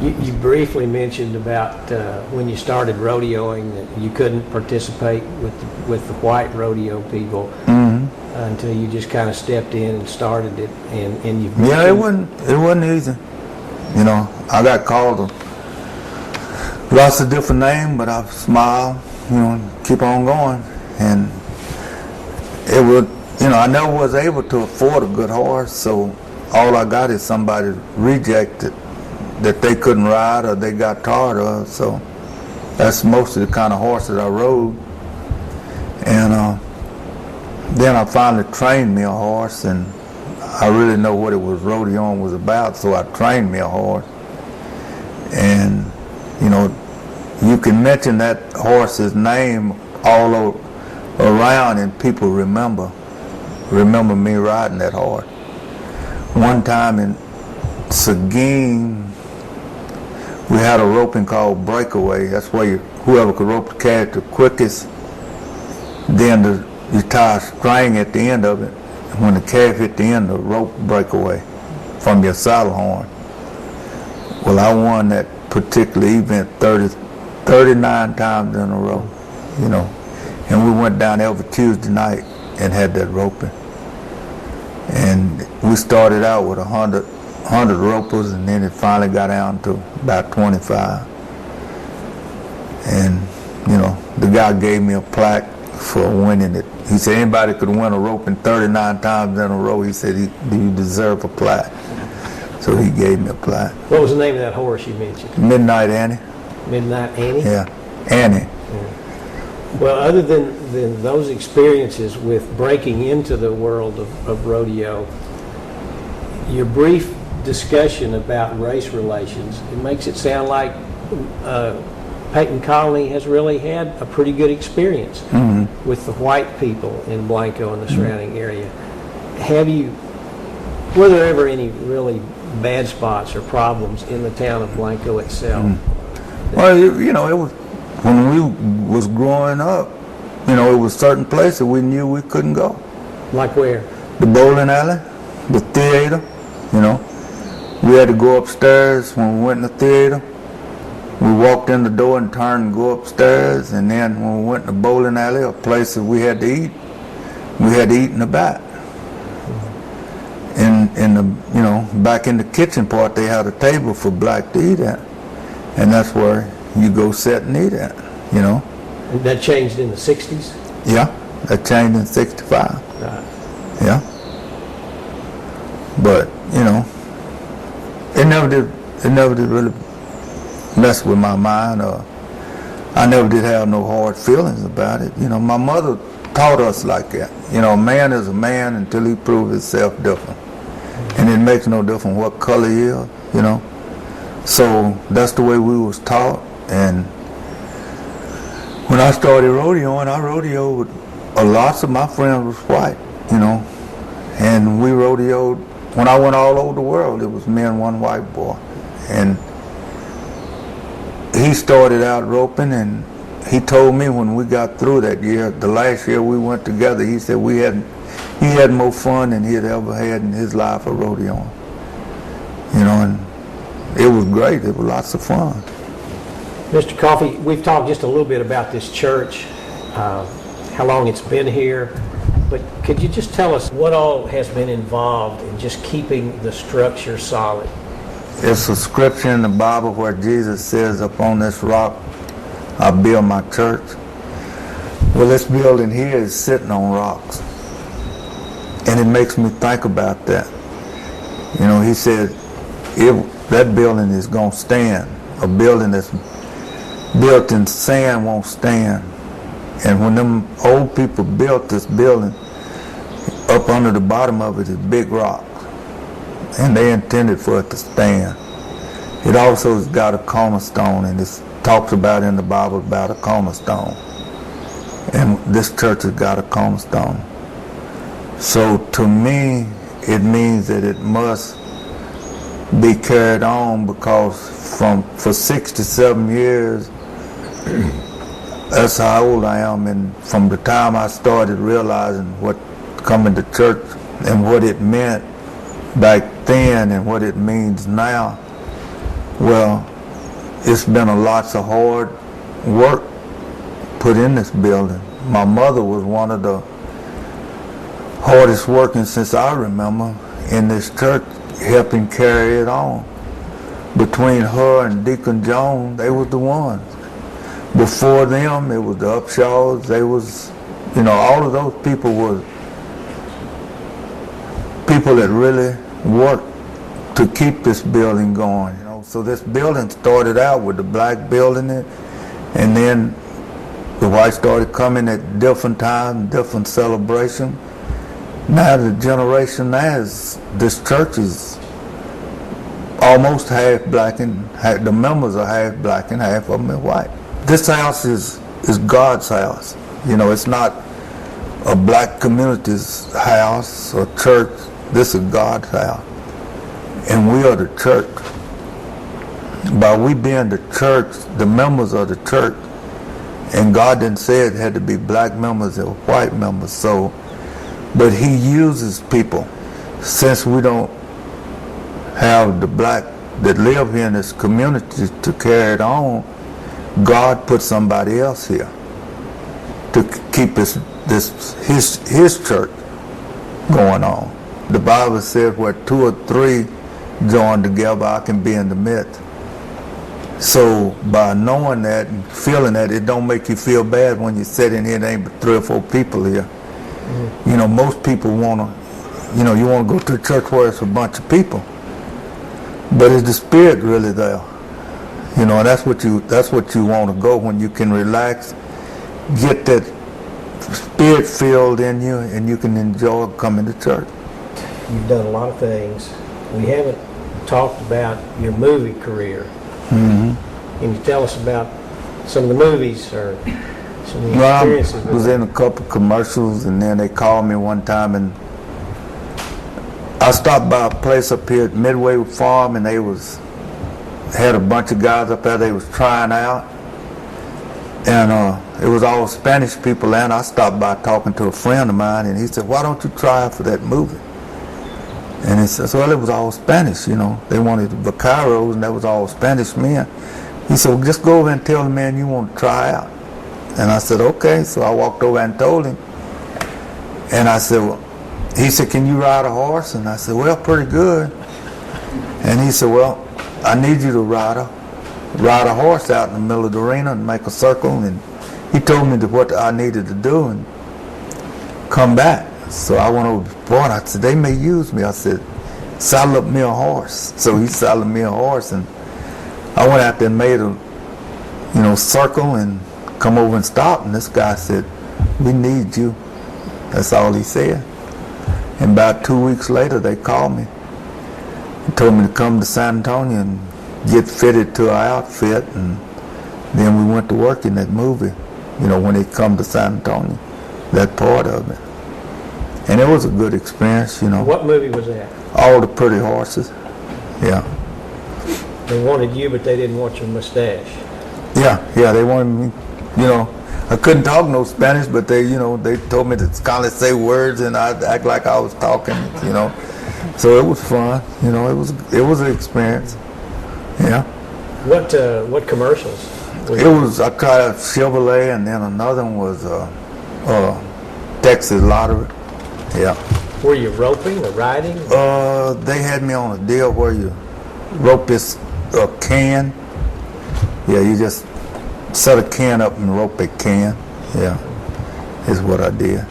You briefly mentioned about when you started rodeoing that you couldn't participate with the white rodeo people until you just kind of stepped in and started it. And you've it wasn't easy. I got called lots of different names, but I smiled, keep on going. And it would, I never was able to afford a good horse, so all I got is somebody rejected that they couldn't ride or they got tired of. So that's most of the kind of horses I rode. And then I finally trained me a horse, and I really know what it was rodeoing was about, so I trained me a horse. And, you can mention that horse's name all around and people remember me riding that horse. One time in Seguin, we had a roping called breakaway. That's where whoever could rope the carriage the quickest, then you tie a string at the end of it. When the calf hit the end, the rope break away from your saddle horn. Well, I won that particular event 39 times in a row, and we went down every Tuesday night and had that roping. And we started out with 100 100 ropers, and then it finally got down to about 25. And, you know, the guy gave me a plaque for winning it. He said anybody could win a roping 39 times in a row. He said, you deserve a plaque. So he gave me a plaque. What was the name of that horse you mentioned? Midnight Annie. Midnight Annie? Yeah, Annie. Yeah. Well, other than those experiences with breaking into the world of rodeo, your brief discussion about race relations, it makes it sound like Peyton Colony has really had a pretty good experience with the white people in Blanco and the surrounding area. Were there ever any really bad spots or problems in the town of Blanco itself? Well, you know, it was when we was growing up. You know, it was certain places we knew we couldn't go. Like where? The bowling alley, the theater. You know, we had to go upstairs when we went in the theater. We walked in the door and turned and go upstairs, and then when we went in the bowling alley, a place that we had to eat, we had to eat in the back. In the, you know, back in the kitchen part, they had a table for black to eat at, and that's where you go sit and eat at, you know. And that changed in the 60s? Yeah, that changed in 65. Right. Yeah. But, you know, it never did really mess with my mind, or I never did have no hard feelings about it. You know, my mother taught us like that. You know, a man is a man until he proves himself different. And it makes no difference what color he is, you know. So that's the way we was taught. And when I started rodeoing, I rodeoed with lots of my friends was white, you know. And we rodeoed, when I went all over the world, it was me and one white boy. And he started out roping, and he told me when we got through that year, the last year we went together, he said he had more fun than he had ever had in his life of rodeoing. You know, and it was great. It was lots of fun. Mr. Coffey, we've talked just a little bit about this church, how long it's been here, but could you just tell us what all has been involved in just keeping the structure solid? It's a scripture in the Bible where Jesus says, upon this rock I build my church. Well, this building here is sitting on rocks. And it makes me think about that. You know, he said, if that building is going to stand, a building that's built in sand won't stand. And when them old people built this building, up under the bottom of it is big rocks. And they intended for it to stand. It also has got a cornerstone, and it talks about in the Bible about a cornerstone. And this church has got a cornerstone. So to me, it means that it must be carried on, because for 67 years, that's how old I am, and from the time I started realizing what coming to church and what it meant back then and what it means now, well, it's been a lots of hard work put in this building. My mother was one of the hardest working since I remember in this church, helping carry it on. Between her and Deacon Jones, they was the ones. Before them, it was the Upshaws. They was, you know, all of those people were people that really worked to keep this building going. You know, so this building started out with the black building it, and then the white started coming at different times, different celebration. Now the generation now is, this church is almost half black, and the members are half black and half of them are white. This house is God's house. You know, it's not a black community's house or church. This is God's house. And we are the church. By we being the church, the members of the church, and God didn't say it had to be black members or white members, so, but he uses people. Since we don't have the black that live here in this community to carry it on, God put somebody else here to keep his church going on. The Bible said where two or three joined together, I can be in the midst. So by knowing that and feeling that, it don't make you feel bad when you sit in here and ain't but 3 or 4 people here. You know, most people want to, you know, you want to go to a church where it's a bunch of people. But is the Spirit really there? You know, that's what you want to go when you can relax, get that Spirit filled in you, and you can enjoy coming to church. You've done a lot of things. We haven't talked about your movie career. Can you tell us about some of the movies or some of the experiences? I was in a couple commercials, and then they called me one time, and I stopped by a place up here at Midway Farm, and they had a bunch of guys up there they was trying out, and it was all Spanish people, and I stopped by talking to a friend of mine, and he said, "Why don't you try out for that movie?" And he says, well, it was all Spanish, you know. They wanted vaqueros, and that was all Spanish men. He said, well, just go over and tell the man you want to try out. And I said, okay. So I walked over and told him. And I said, well, he said, can you ride a horse? And I said, well, pretty good. And he said, well, I need you to ride a horse out in the middle of the arena and make a circle. And he told me what I needed to do and come back. So I went over to the board. I said, they may use me. I said, saddle up me a horse. So he saddled me a horse, and I went out there and made a circle and come over and stop. And this guy said, we need you. That's all he said. And about 2 weeks later, they called me and told me to come to San Antonio and get fitted to our outfit. And then we went to work in that movie, you know, when they come to San Antonio, that part of it. And it was a good experience, you know. What movie was that? All the Pretty Horses. Yeah. They wanted you, but they didn't want your mustache. Yeah, they wanted me, you know. I couldn't talk no Spanish, but they told me to kind of say words and I'd act like I was talking, you know. So it was fun, you know. It was an experience. Yeah. What commercials? I tried Chevrolet, and then another one was Texas Lottery. Yeah. Were you roping or riding? They had me on a deal where you rope this can. Yeah, you just set a can up and rope a can. Yeah, is what I did.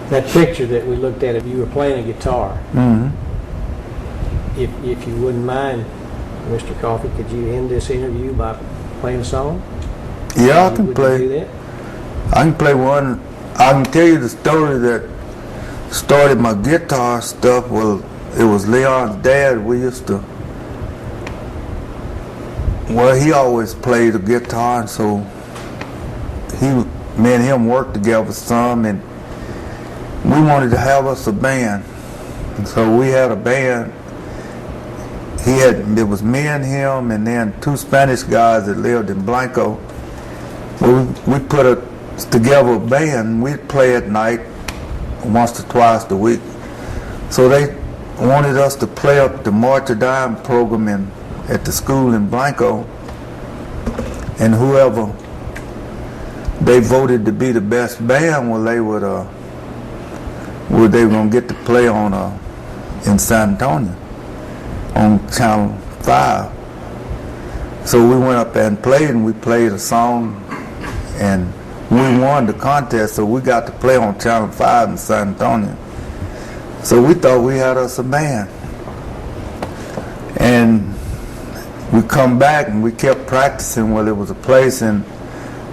That picture that we looked at of you were playing a guitar. Mm-hmm. If you wouldn't mind, Mr. Coffey, could you end this interview by playing a song? Yeah, I can play. Would you do that? I can play one. I can tell you the story that started my guitar stuff. Well, it was Leon's dad. We used to, well, he always played the guitar, and so me and him worked together some, and we wanted to have us a band. And so we had a band. It was me and him, and then 2 Spanish guys that lived in Blanco. Well, we put together a band. We'd play at night once or twice a week. So they wanted us to play up the March of Dime program at the school in Blanco, and whoever they voted to be the best band, well, they were going to get to play in San Antonio on Channel 5. So we went up there and played, and we played a song, and we won the contest, so we got to play on Channel 5 in San Antonio. So we thought we had us a band. And we come back and we kept practicing. Well, there was a place in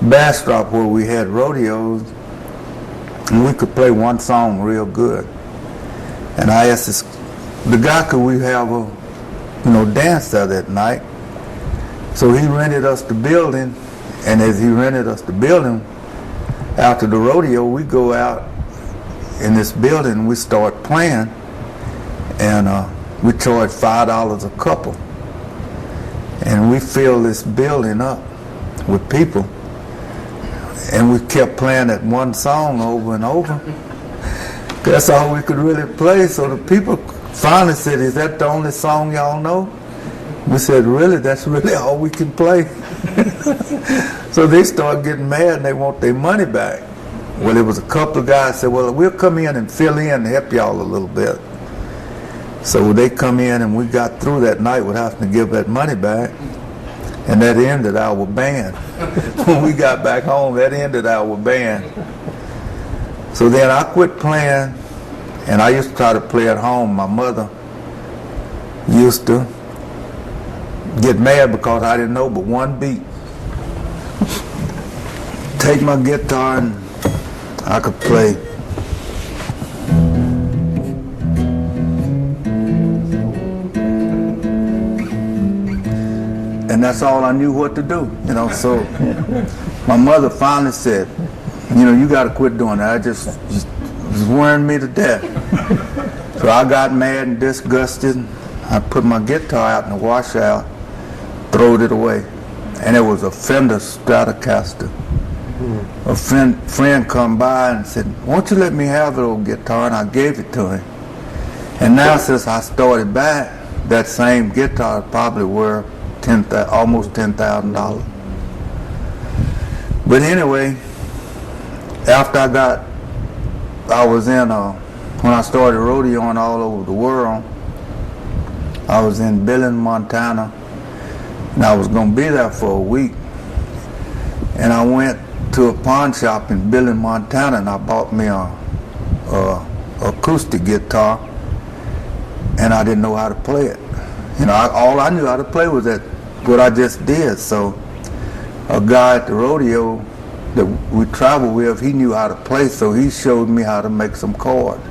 Bastrop where we had rodeos, and we could play one song real good. And I asked the guy, could we have a dance there that night? So he rented us the building, and as he rented us the building, after the rodeo, we go out in this building and we start playing, and we charge $5 a couple. And we filled this building up with people, and we kept playing that one song over and over. That's all we could really play. So the people finally said, is that the only song y'all know? We said, really? That's really all we can play? So they started getting mad and they want their money back. Well, there was a couple of guys said, well, we'll come in and fill in and help y'all a little bit. So they come in and we got through that night with having to give that money back. And that ended our band. When we got back home, that ended our band. So then I quit playing, and I used to try to play at home. My mother used to get mad because I didn't know but one beat. Take my guitar and I could play. And that's all I knew what to do, you know. So my mother finally said, you know, you got to quit doing that. It just was wearing me to death. So I got mad and disgusted. I put my guitar out in the washout, throwed it away. And it was a Fender Stratocaster. A friend come by and said, won't you let me have the old guitar? And I gave it to him. And now since I started back, that same guitar probably worth almost $10,000. But anyway, after I was in, when I started rodeoing all over the world, I was in Billings, Montana, and I was going to be there for a week. And I went to a pawn shop in Billings, Montana, and I bought me a acoustic guitar, and I didn't know how to play it. You know, all I knew how to play was what I just did. So a guy at the rodeo that we traveled with, he knew how to play, so he showed me how to make some chords.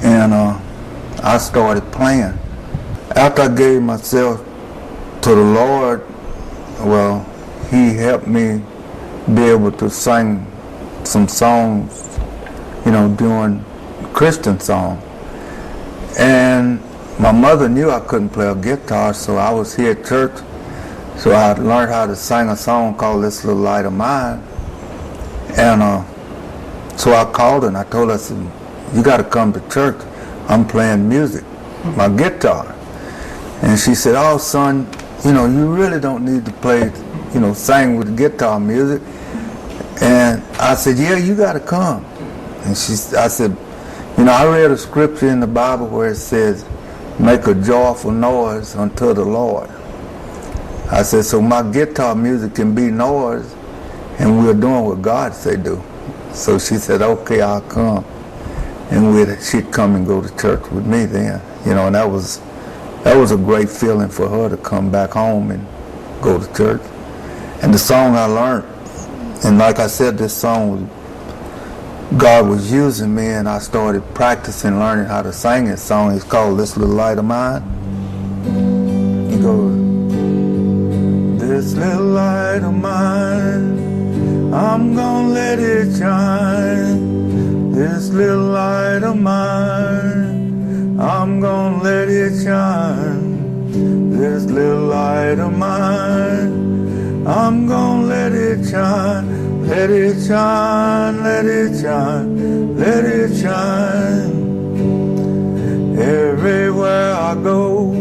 And I started playing. After I gave myself to the Lord, well, he helped me be able to sing some songs, you know, doing Christian songs. And my mother knew I couldn't play a guitar, so I was here at church. So I learned how to sing a song called This Little Light of Mine. And so I called her and I told her, I said, you got to come to church. I'm playing music, my guitar. And she said, oh, son, you know, you really don't need to play, you know, sing with guitar music. And I said, yeah, you got to come. And I said, you know, I read a scripture in the Bible where it says, make a joyful noise unto the Lord. I said, so my guitar music can be noise, and we're doing what God said do. So she said, okay, I'll come. And she'd come and go to church with me then. You know, and that was a great feeling for her to come back home and go to church. And the song I learned, and like I said, this song God was using me, and I started practicing learning how to sing this song. It's called This Little Light of Mine. It goes, this little light of mine, I'm gonna let it shine. This little light of mine, I'm gonna let it shine. This little light of mine, I'm gonna let it shine. Let it shine, let it shine, let it shine. Everywhere I go,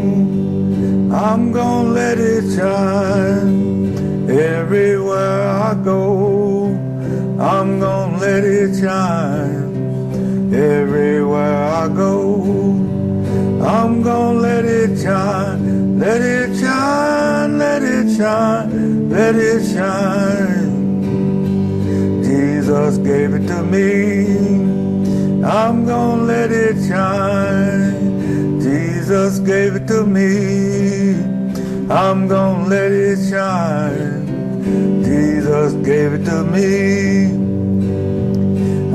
I'm gonna let it shine. Everywhere I go, I'm gonna let it shine. Everywhere I go, I'm gonna let it shine. Let it shine, let it shine, let it shine. Jesus gave it to me, I'm gonna let it shine. Jesus gave it to me, I'm gonna let it shine. Jesus gave it to me,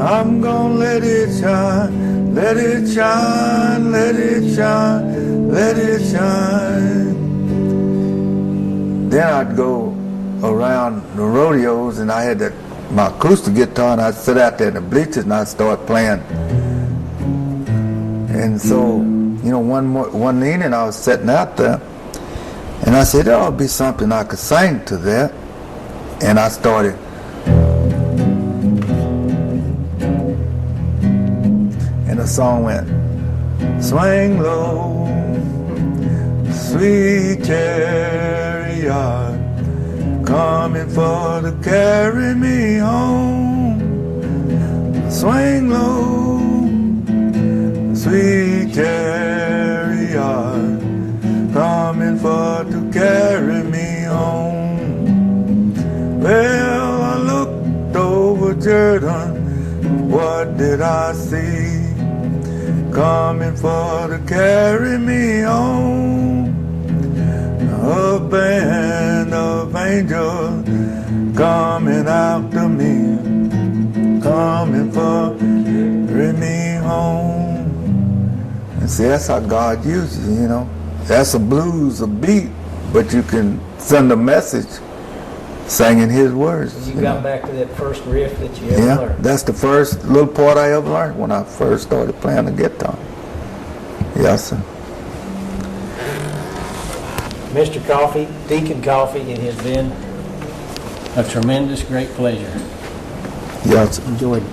I'm gonna let it shine. Let it shine, let it shine, let it shine. Then I'd go around the rodeos, and I had my acoustic guitar, and I'd sit out there in the bleachers and I'd start playing. And so, you know, one evening I was sitting out there, and I said, there ought to be something I could sing to that. And I started. And the song went, swing low, sweet chariot, coming for to carry me home. Swing low, sweet chariot, Well, I looked over Jordan, what did I see? Coming for to carry me on. A band of angels coming after me, coming for carry me home. And see, that's how God uses you, you know. That's a blues, a beat, but you can send a message singing his words. You got know. back to that first riff that you ever Yeah, learned. that's the first little part I ever learned when I first started playing the guitar. Yes, sir. Mr. Coffey, Deacon Coffey, it has been a tremendous, great pleasure. Yes, sir. Enjoyed